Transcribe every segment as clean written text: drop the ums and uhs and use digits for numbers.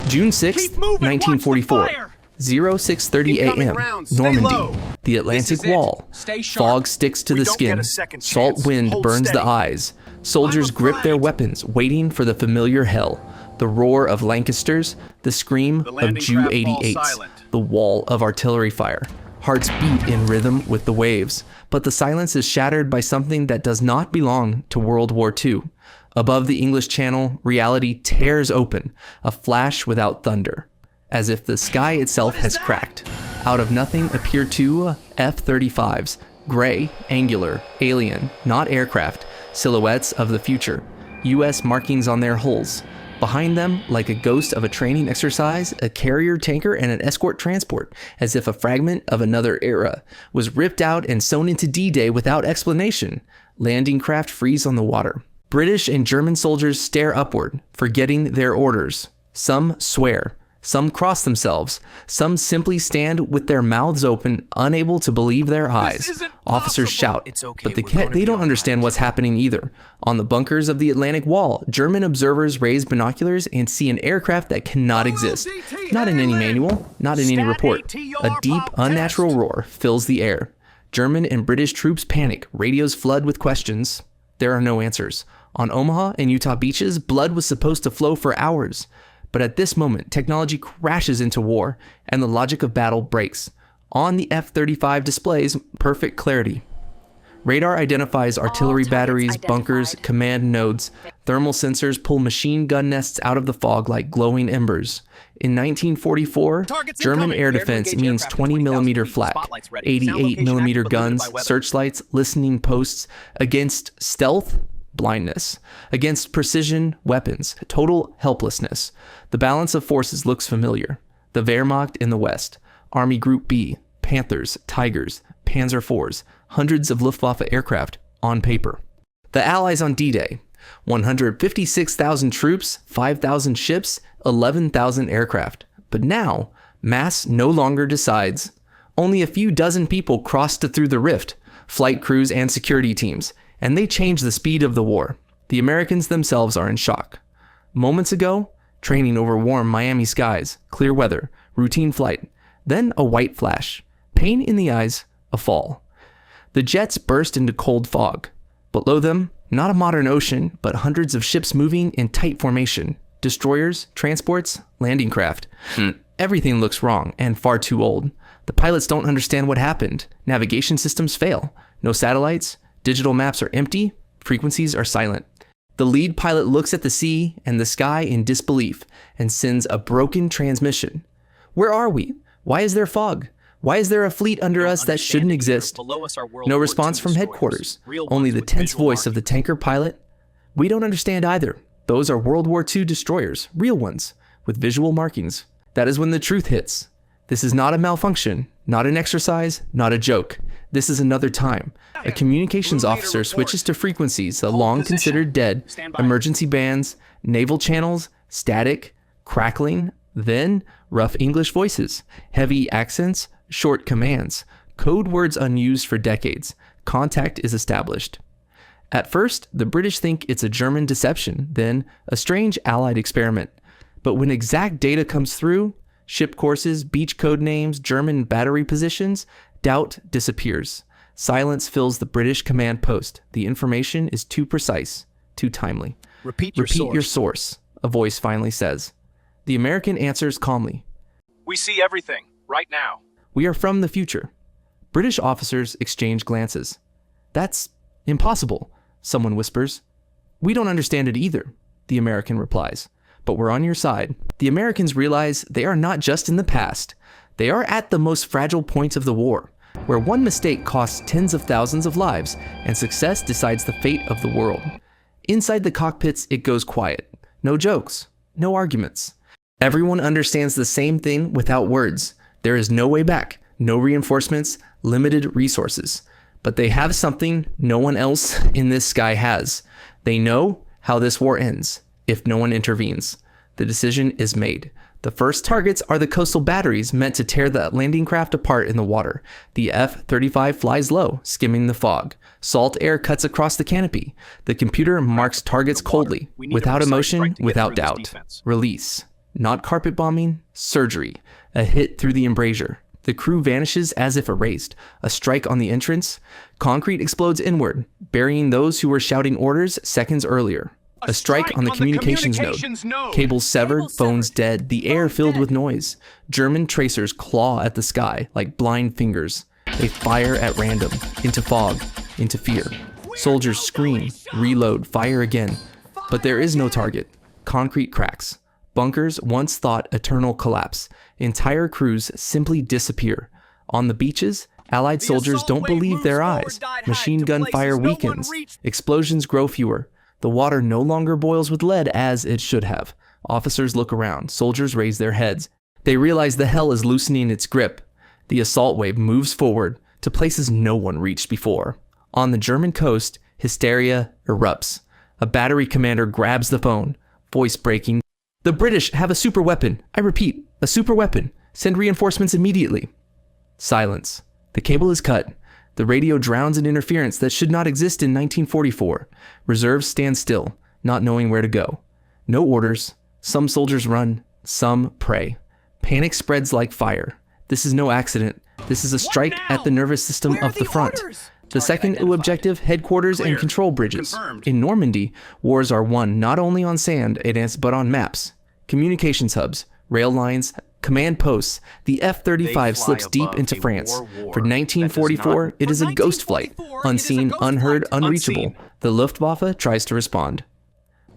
June 6, 1944. 06:30 a.m. Normandy, the Atlantic Wall. Fog sticks to the skin. Salt wind burns the eyes. Soldiers grip their weapons, waiting for the familiar hell. The roar of Lancasters, the scream of Ju-88s, the wall of artillery fire. Hearts beat in rhythm with the waves, but the silence is shattered by something that does not belong to World War II. Above the English Channel, reality tears open, a flash without thunder. As if the sky itself has cracked. Out of nothing appear two F-35s, gray, angular, alien, not aircraft, silhouettes of the future, US markings on their hulls. Behind them, like a ghost of a training exercise, a carrier tanker and an escort transport, as if a fragment of another era, was ripped out and sewn into D-Day without explanation. Landing craft freeze on the water. British and German soldiers stare upward, forgetting their orders. Some swear. Some cross themselves. Some simply stand with their mouths open, unable to believe their eyes. Officers shout, but they don't understand what's happening either. On the bunkers of the Atlantic Wall, German observers raise binoculars and see an aircraft that cannot exist. Not in any manual, not in any report. A deep, unnatural roar fills the air. German and British troops panic. Radios flood with questions. There are no answers. On Omaha and Utah beaches, blood was supposed to flow for hours. But at this moment, technology crashes into war, and the logic of battle breaks. On the F-35 displays perfect clarity. Radar identifies artillery batteries, bunkers, command nodes. Thermal sensors pull machine gun nests out of the fog like glowing embers. In 1944, German air defense means 20mm flak, 88mm guns, searchlights, listening posts against stealth, blindness, against precision weapons, total helplessness. The balance of forces looks familiar. The Wehrmacht in the West, Army Group B, Panthers, Tigers, Panzer IVs, hundreds of Luftwaffe aircraft on paper. The Allies on D-Day, 156,000 troops, 5,000 ships, 11,000 aircraft. But now, mass no longer decides. Only a few dozen people crossed through the rift, flight crews and security teams, and they change the speed of the war. The Americans themselves are in shock. Moments ago, training over warm Miami skies, clear weather, routine flight, then a white flash, pain in the eyes, a fall. The jets burst into cold fog. Below them, not a modern ocean, but hundreds of ships moving in tight formation. Destroyers, transports, landing craft. Everything looks wrong and far too old. The pilots don't understand what happened. Navigation systems fail. No satellites. Digital maps are empty. Frequencies are silent. The lead pilot looks at the sea and the sky in disbelief and sends a broken transmission. Where are we? Why is there fog? Why is there a fleet under us that shouldn't exist? No response from headquarters. Only the tense voice of the tanker pilot. We don't understand either. Those are World War II destroyers, real ones, with visual markings. That is when the truth hits. This is not a malfunction, not an exercise, not a joke. This is another time. A communications officer switches to frequencies that long considered dead, emergency bands, naval channels, static, crackling, then rough English voices, heavy accents, short commands, code words unused for decades. Contact is established. At first, the British think it's a German deception, then a strange Allied experiment. But when exact data comes through, ship courses, beach code names, German battery positions, doubt disappears. Silence fills the British command post. The information is too precise, too timely. Repeat your source, a voice finally says. The American answers calmly. We see everything, right now. We are from the future. British officers exchange glances. That's impossible, someone whispers. We don't understand it either, the American replies. But we're on your side. The Americans realize they are not just in the past. They are at the most fragile point of the war, where one mistake costs tens of thousands of lives, and success decides the fate of the world. Inside the cockpits, it goes quiet. No jokes, no arguments. Everyone understands the same thing without words. There is no way back, no reinforcements, limited resources. But they have something no one else in this sky has. They know how this war ends, if no one intervenes. The decision is made. The first targets are the coastal batteries meant to tear the landing craft apart in the water. The F-35 flies low, skimming the fog. Salt air cuts across the canopy. The computer marks targets coldly, without emotion, without doubt. Release. Not carpet bombing, surgery. A hit through the embrasure. The crew vanishes as if erased. A strike on the entrance. Concrete explodes inward, burying those who were shouting orders seconds earlier. A strike on the communications node. Cables severed, phones dead, the air filled with noise. German tracers claw at the sky like blind fingers. They fire at random, into fog, into fear. Soldiers scream, reload, fire again. But there is no target. Concrete cracks. Bunkers once thought eternal collapse. Entire crews simply disappear. On the beaches, Allied soldiers don't believe their eyes. Machine gun fire weakens. Explosions grow fewer. The water no longer boils with lead as it should have. Officers look around. Soldiers raise their heads. They realize the hell is loosening its grip. The assault wave moves forward to places no one reached before. On the German coast, hysteria erupts. A battery commander grabs the phone, voice breaking. The British have a super weapon. I repeat, a super weapon. Send reinforcements immediately. Silence. The cable is cut. The radio drowns an interference that should not exist in 1944. Reserves stand still, not knowing where to go. No orders. Some soldiers run, some pray. Panic spreads like fire. This is no accident. This is a strike at the nervous system of the front. The second objective, headquarters and control bridges. In Normandy, wars are won not only on sand, but on maps. Communications hubs, rail lines, command posts. The F-35 slips deep into France. For 1944, it is a ghost flight. Unseen, unheard, unreachable. The Luftwaffe tries to respond.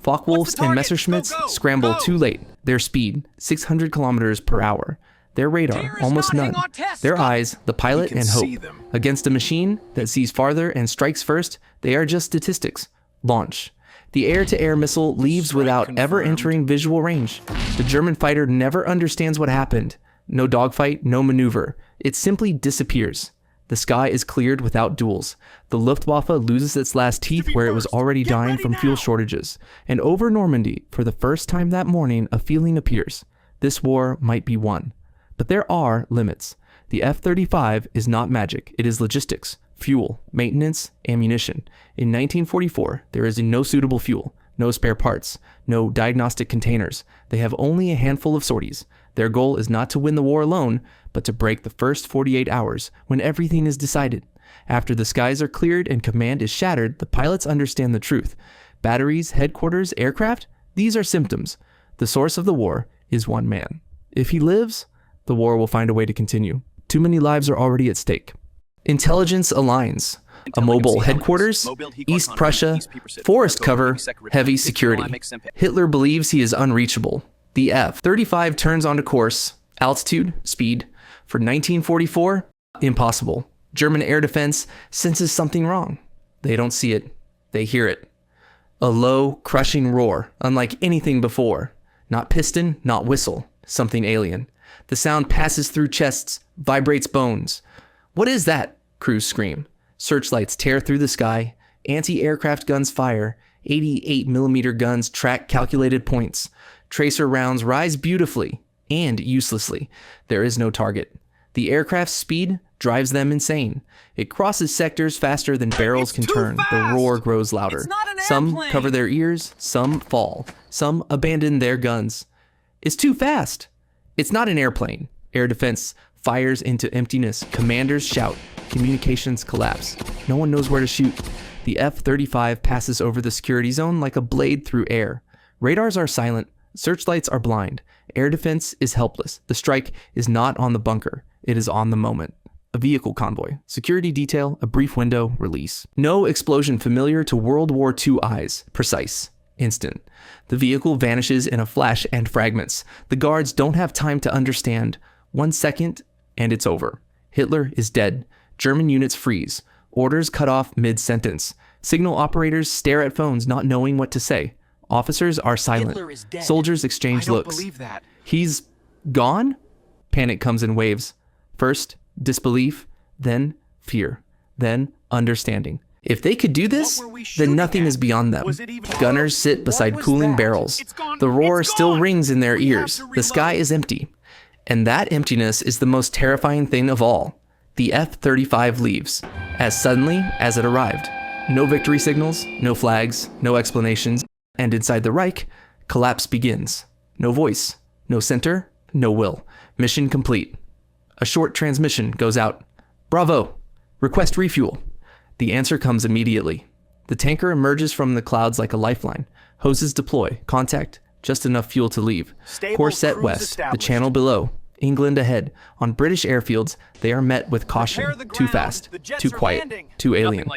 Focke-Wulfs and Messerschmitts scramble too late. Their speed, 600 kilometers per hour. Their radar, almost none. Their eyes, the pilot and hope. Against a machine that sees farther and strikes first, they are just statistics. Launch. The air-to-air missile leaves without ever entering visual range. The German fighter never understands what happened. No dogfight, no maneuver. It simply disappears. The sky is cleared without duels. The Luftwaffe loses its last teeth where it was already dying from fuel shortages. And over Normandy, for the first time that morning, a feeling appears. This war might be won. But there are limits. The F-35 is not magic. It is logistics, fuel, maintenance, ammunition. In 1944, there is no suitable fuel, no spare parts, no diagnostic containers. They have only a handful of sorties. Their goal is not to win the war alone, but to break the first 48 hours when everything is decided. After the skies are cleared and command is shattered, the pilots understand the truth. Batteries, headquarters, aircraft, these are symptoms. The source of the war is one man. If he lives, the war will find a way to continue. Too many lives are already at stake. Intelligence aligns. A mobile headquarters, East Prussia, forest cover, heavy security. Hitler believes he is unreachable. The F-35 turns onto course, altitude, speed. For 1944, impossible. German air defense senses something wrong. They don't see it, they hear it. A low, crushing roar, unlike anything before. Not piston, not whistle, something alien. The sound passes through chests, vibrates bones. What is that? Crews scream. Searchlights tear through the sky. Anti-aircraft guns fire. 88mm guns track calculated points. Tracer rounds rise beautifully and uselessly. There is no target. The aircraft's speed drives them insane. It crosses sectors faster than barrels can turn. The roar grows louder. Some cover their ears, some fall. Some abandon their guns. It's too fast. It's not an airplane. Air defense fires into emptiness. Commanders shout. Communications collapse. No one knows where to shoot. The F-35 passes over the security zone like a blade through air. Radars are silent. Searchlights are blind. Air defense is helpless. The strike is not on the bunker. It is on the moment. A vehicle convoy. Security detail. A brief window. Release. No explosion familiar to World War II eyes. Precise. Instant. The vehicle vanishes in a flash and fragments. The guards don't have time to understand. 1 second, and it's over. Hitler is dead. German units freeze. Orders cut off mid-sentence. Signal operators stare at phones not knowing what to say. Officers are silent. Soldiers exchange looks. I don't believe that. He's gone? Panic comes in waves. First, disbelief, then fear, then understanding. If they could do this, then nothing is beyond them. Gunners sit beside cooling barrels. The roar still rings in their ears. The sky is empty. And that emptiness is the most terrifying thing of all. The F-35 leaves, as suddenly as it arrived. No victory signals, no flags, no explanations, and inside the Reich, collapse begins. No voice, No center, no will. Mission complete. A short transmission goes out. Bravo! Request refuel. The answer comes immediately. The tanker emerges from the clouds like a lifeline. Hoses deploy. Contact. Just enough fuel to leave. Course set west. The channel below. England ahead. On British airfields, they are met with caution. Too fast. Too quiet. Too alien.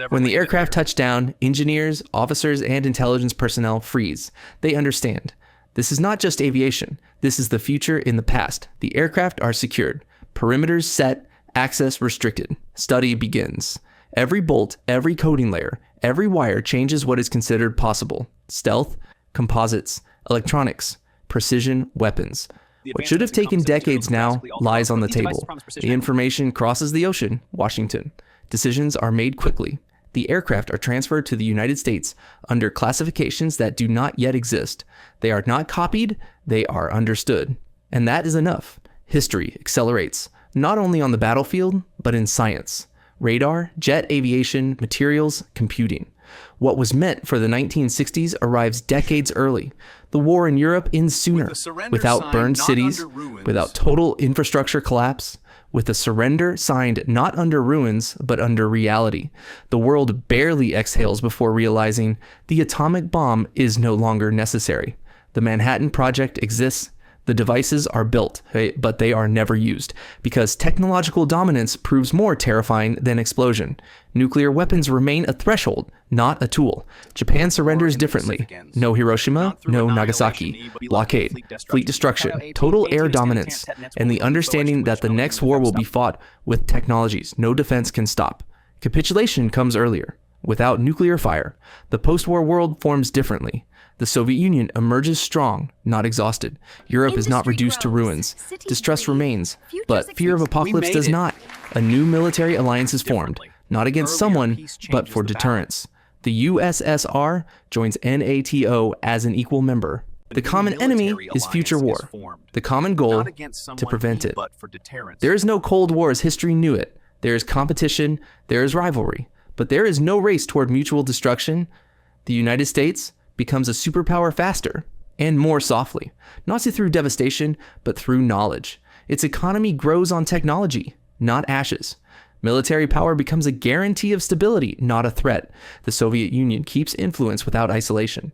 When the aircraft touch down, engineers, officers, and intelligence personnel freeze. They understand. This is not just aviation. This is the future in the past. The aircraft are secured. Perimeters set. Access restricted. Study begins. Every bolt, every coating layer, every wire changes what is considered possible. Stealth, composites, electronics, precision weapons. What should have taken decades now lies on the table. The information crosses the ocean, Washington. Decisions are made quickly. The aircraft are transferred to the United States under classifications that do not yet exist. They are not copied, they are understood. And that is enough. History accelerates, not only on the battlefield, but in science. Radar, jet aviation, materials, computing. What was meant for the 1960s arrives decades early. The war in Europe ends sooner, without burned cities, without total infrastructure collapse, with a surrender signed not under ruins, but under reality. The world barely exhales before realizing the atomic bomb is no longer necessary. The Manhattan Project exists. The devices are built, but they are never used, because technological dominance proves more terrifying than explosion. Nuclear weapons remain a threshold, not a tool. Japan surrenders differently. No Hiroshima, no Nagasaki. Blockade, fleet destruction, total air dominance, and the understanding that the next war will be fought with technologies no defense can stop. Capitulation comes earlier. Without nuclear fire, the post-war world forms differently. The Soviet Union emerges strong, not exhausted. Europe is not reduced to ruins. Distrust remains, but fear of apocalypse does not. A new military alliance is formed, not against someone, but for deterrence. The USSR joins NATO as an equal member. The common enemy is future war. The common goal, to prevent it. There is no Cold War as history knew it. There is competition, there is rivalry, but there is no race toward mutual destruction. The United States becomes a superpower faster and more softly, not through devastation, but through knowledge. Its economy grows on technology, not ashes. Military power becomes a guarantee of stability, not a threat. The Soviet Union keeps influence without isolation.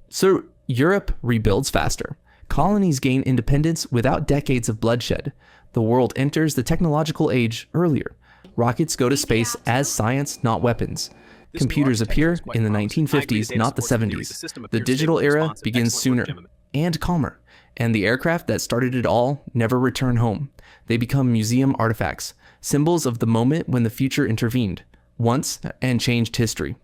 So Europe rebuilds faster. Colonies gain independence without decades of bloodshed. The world enters the technological age earlier. Rockets go to space as science, not weapons. Computers appear in the 1950s, not the 70s. The digital era begins sooner and calmer, and the aircraft that started it all never return home. They become museum artifacts, symbols of the moment when the future intervened, once, and changed history.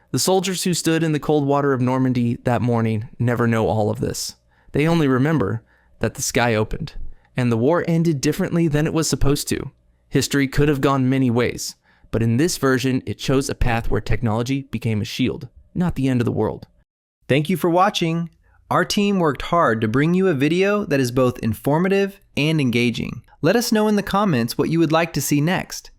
The soldiers who stood in the cold water of Normandy that morning never know all of this. They only remember that the sky opened, and the war ended differently than it was supposed to. History could have gone many ways, but in this version, it chose a path where technology became a shield, not the end of the world. Thank you for watching. Our team worked hard to bring you a video that is both informative and engaging. Let us know in the comments what you would like to see next.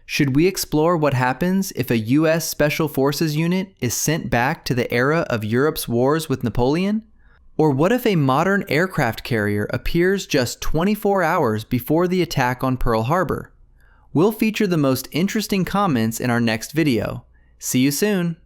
Should we explore what happens if a US Special Forces unit is sent back to the era of Europe's wars with Napoleon? Or what if a modern aircraft carrier appears just 24 hours before the attack on Pearl Harbor? We'll feature the most interesting comments in our next video. See you soon!